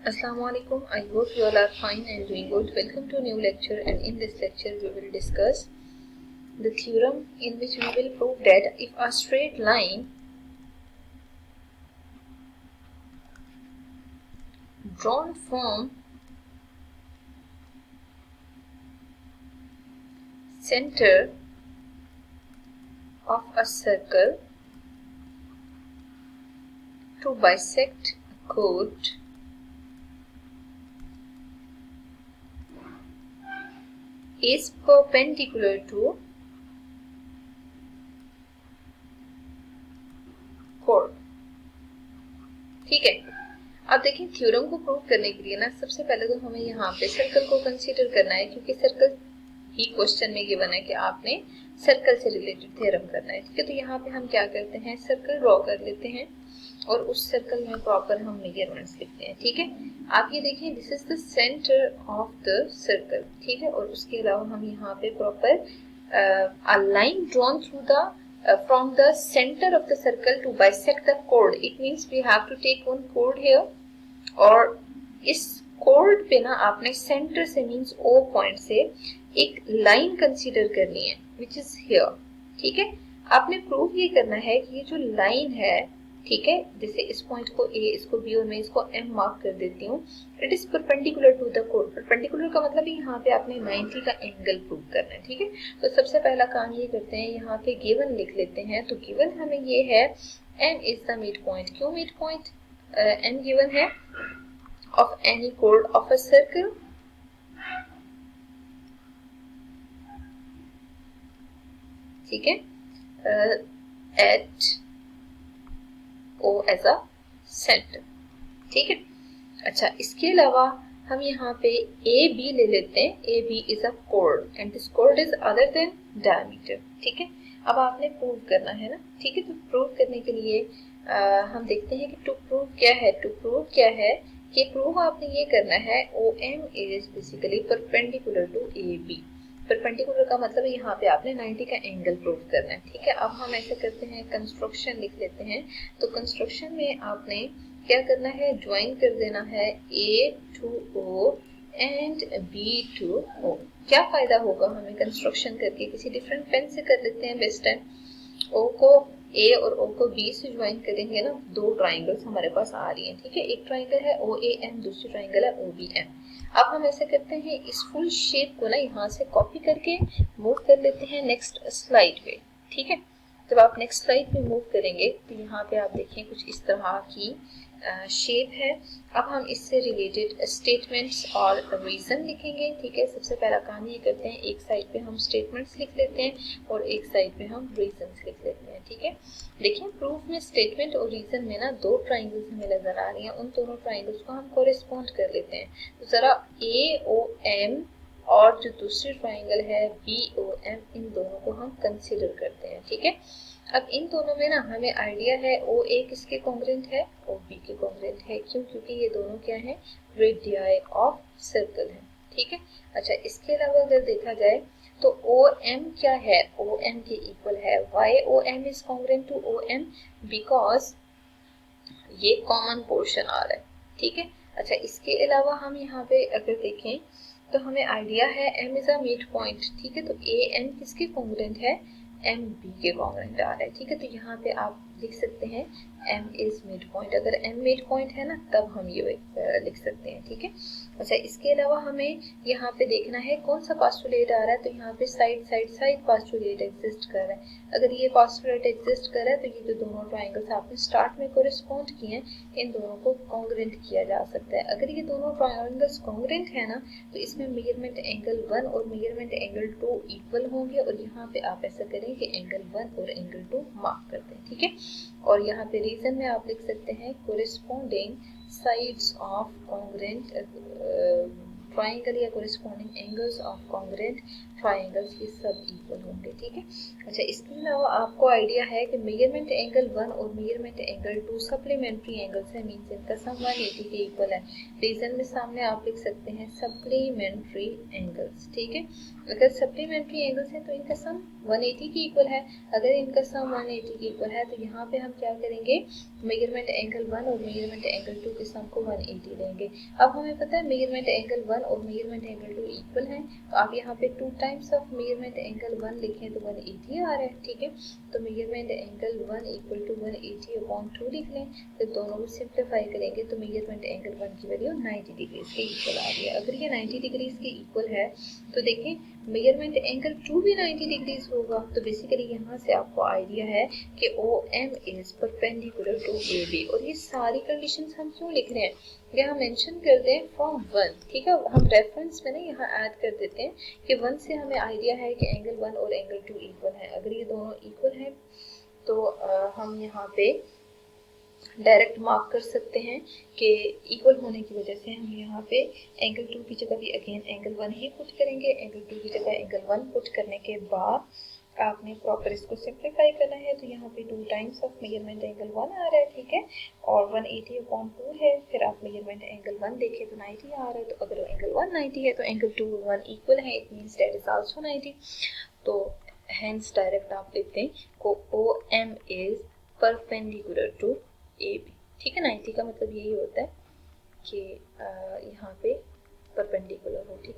Assalamualaikum. I hope you all are fine and doing good. Welcome to a new lecture, and in this lecture we will discuss the theorem in which we will prove that if a straight line drawn from center of a circle to bisect a chord is perpendicular to chord. ठीक है, अब देखिए theorem को prove करने के लिए ना सबसे पहले तो हमें यहाँ पे सर्कल को कंसीडर करना है, क्योंकि सर्कल ही क्वेश्चन में गिवन है कि आपने सर्कल से रिलेटेड थ्योरम करना है। ठीक है, तो यहाँ पे हम क्या करते हैं, सर्कल ड्रॉ कर लेते हैं और उस सर्कल में प्रॉपर हम मेजरमेंट्स लिखते हैं। ठीक है, आप ये देखिए, this is the centre of the circle. ठीक है, और उसके अलावा हम यहाँ पे proper a line drawn through the from the center of the circle to bisect the chord. It means we have to take one chord here, और इस chord पे ना आपने center से means O point से एक लाइन कंसीडर करनी है which is here। ठीक है, आपने प्रूव ये करना है कि ये जो लाइन है, ठीक है, जैसे इस पॉइंट को A, इसको B और मैं इसको M मार्क कर देती हूँ, it is perpendicular to the कोड। परपेंडिकुलर का मतलब यहाँ पे आपने 90 का एंगल प्रूव करना है। ठीक है, तो सबसे पहला काम ये करते हैं, यहाँ पे गिवन लिख लेते हैं। तो गिवन हमें ये है M is the mid point. क्यों मिड पॉइंट? M गिवन है ऑफ एनी कोड ऑफ अ सर्कल ठीक है, at O as a centre. ठीक है, अच्छा, इसके अलावा हम यहाँ पे ए बी ले लेते हैं। A B is a code and this code is other than diameter. ठीक है, अब आपने प्रूव करना है ना। ठीक है, तो प्रूव करने के लिए हम देखते हैं कि टू प्रूव क्या है। टू प्रूव क्या है कि प्रूव आपने ये करना है O M is basically perpendicular to A B. Perpendicular का मतलब यहाँ पे आपने 90 का एंगल प्रूव करना है। ठीक है, अब हम ऐसे करते हैं, कंस्ट्रक्शन लिख लेते हैं। तो कंस्ट्रक्शन में आपने क्या करना है, ज्वाइन कर देना है A to O and B to O। क्या फायदा होगा हमें कंस्ट्रक्शन करके, किसी डिफरेंट पेन से कर लेते हैं बेस्ट है। O को A और O को B से ज्वाइन करेंगे ना, दो ट्राइंगल्स हमारे पास आ रही हैं। ठीक है, एक ट्राइंगल है OAM, दूसरी ट्राइंगल है OBM। अब हम ऐसे करते हैं, इस फुल शेप को ना यहाँ से कॉपी करके मूव कर लेते हैं नेक्स्ट स्लाइड पे। ठीक है, जब आप नेक्स्ट स्लाइड पे मूव करेंगे तो यहाँ पे आप देखें कुछ इस तरह की शेप है। अब हम इससे रिलेटेड स्टेटमेंट्स और रीजन लिखेंगे। ठीक है, सबसे पहला काम ये करते हैं, एक साइड पे हम स्टेटमेंट्स लिख लेते हैं और एक साइड पे हम रीजंस लिख लेते हैं। ठीक है, देखिए प्रूफ में स्टेटमेंट और रीजन में ना दो ट्राइंगल्स हमें नजर आ रही हैं, उन दोनों ट्राइंगल्स को हम कोरिस्पॉन्ड कर लेते हैं। तो जरा AOM और जो दूसरी ट्राइंगल है BOM, इन दोनों को हम कंसिडर करते हैं। ठीक है, अब इन दोनों में ना हमें आइडिया है OA किसके कॉन्ग्रुएंट है, OB के कॉन्ग्रुएंट है। क्यों? क्योंकि ये दोनों क्या है, रेडियाई ऑफ सर्कल है। ठीक है, अच्छा, इसके अलावा अगर देखा जाए तो OM क्या है, OM के इक्वल है। Why OM is congruent to OM? Because ये कॉमन पोर्शन आ रहा है। ठीक है, अच्छा, इसके अलावा हम यहाँ पे अगर देखें तो हमें आइडिया है M is a mid point. ठीक है, तो AM किसके कॉन्ग्रुएंट है, MB के कॉन्ग्रुएंट आ रहा है। ठीक है, तो यहाँ पे आप लिख सकते हैं M इज मिड पॉइंट। अगर M मिड पॉइंट है ना, तब हम ये लिख सकते हैं। ठीक है, अच्छा, इसके अलावा हमें यहाँ पे देखना है कौन सा पोस्टुलेट आ रहा है। तो यहाँ पे side side side postulate exist कर रहा है। अगर ये पोस्टुलेट एग्जिस्ट कर रहा है तो ये जो दोनों ट्राइंगल्स आपने स्टार्ट में कोरिस्पॉन्ड किए हैं, इन दोनों को कॉन्ग्रुएंट किया जा सकता है। अगर ये दोनों ट्राइंगल्स कॉन्ग्रुएंट है ना, तो इसमें मेजरमेंट एंगल 1 और मेजरमेंट एंगल 2 इक्वल होंगे, और यहाँ पे आप ऐसा करें कि एंगल 1 और एंगल 2 मार्क करते हैं। ठीक है, और यहाँ पे रीजन में आप लिख सकते हैं corresponding sides of congruent triangle या corresponding angles of congruent triangles ये सब इक्वल होंगे, ठीक है। अच्छा, इसके अलावा आपको आइडिया है कि मेजरमेंट एंगल 1 और मेजरमेंट एंगल 2 सप्लीमेंट्री एंगल्स है, मीन्स इनका सम 180 के इक्वल है। रीजन में सामने आप लिख सकते हैं सप्लीमेंट्री एंगल्स, ठीक है। अगर सप्लीमेंट्री एंगल्स हैं तो इनका सम 180 के इक्वल है। अगर इनका सम 180 के इक्वल है तो यहाँ पे हम क्या करेंगे, मेजरमेंट एंगल 1 और मेजरमेंट एंगल 2 के सम को 180 लेंगे। अब हमें पता है मेजरमेंट एंगल 1 और मेजरमेंट एंगल 2 इक्वल हैं, तो आप यहाँ पे 2 टाइम्स ऑफ मेजरमेंट एंगल 1 लिखें तो 180 आ रहा है, ठीक है। तो measurement angle 1 equal to 180 upon 2 लिख लें, तो दोनों को सिंप्लीफाई करेंगे तो मेजरमेंट एंगल 1 की वैल्यू 90 डिग्रीज के इक्वल आ गया। अगर ये 90 डिग्रीज के इक्वल है तो देखें मेजरमेंट एंगल 2 भी 90 डिग्रीज होगा। तो बेसिकली यहाँ से आपको आइडिया है कि OM is perpendicular to AB। और ये सारी कंडीशंस हम क्यों लिख रहे हैं, यहाँ मेंशन कर दें फ्रॉम 1, ठीक है। हम रेफरेंस में ना यहाँ ऐड कर देते हैं कि 1 से हमें आइडिया है कि एंगल 1 और एंगल 2 इक्वल है। अगर ये दोनों इक्वल हैं तो हम यहाँ पे डायरेक्ट मार्क कर सकते हैं कि इक्वल होने की वजह से हम यहाँ पे एंगल 2 की जगह भी अगेन एंगल 1 ही पुट करेंगे। एंगल 2 की जगह एंगल 1 पुट करने के बाद आपने प्रॉपर इसको सिंप्लीफाई करना है, तो यहाँ पे 2 टाइम्स ऑफ मेजरमेंट एंगल 1 आ रहा है, ठीक है। और 180 अपॉन 2 है, फिर आप मेजरमेंट एंगल 1 देखें तो 90 आ रहा है। तो अगर एंगल 1 90 है तो एंगल 2 1 इक्वल है, it means that is also 90। तो हेंस डायरेक्ट आप लिखते हैं को OM is perpendicular to AB, ठीक है। 90 का मतलब यही होता है कि यहाँ पे परपेंडिकुलर हो, ठीक है।